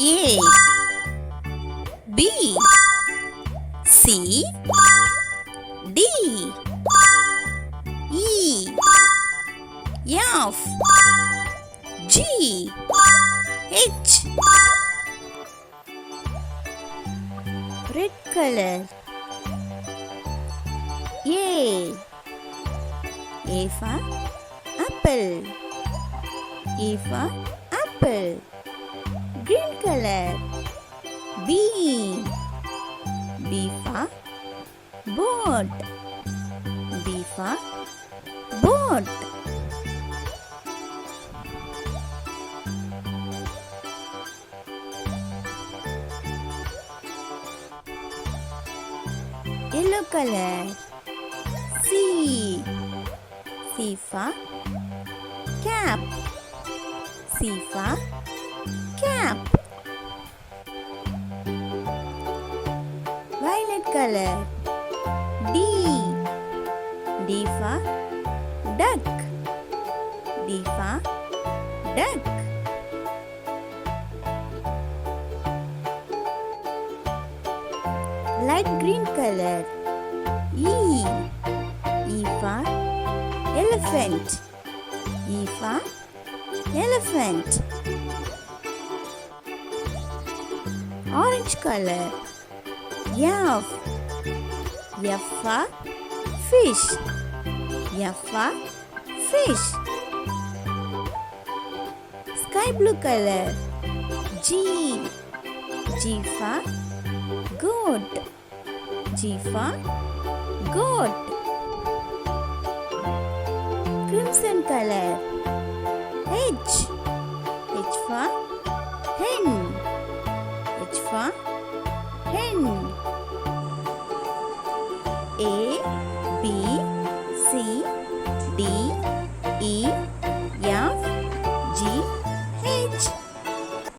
A B C D E F G H. Red color. A for apple. A for apple. Green color. B for boat. B for boat. Yellow color. C for cap. C for cap. Violet color. D for duck. D for duck. Light green color. E for elephant. E for elephant. Orange color. F for fish. F for fish. Sky blue color. G for goat. G for goat. Crimson color. H for hen. H for hen. A B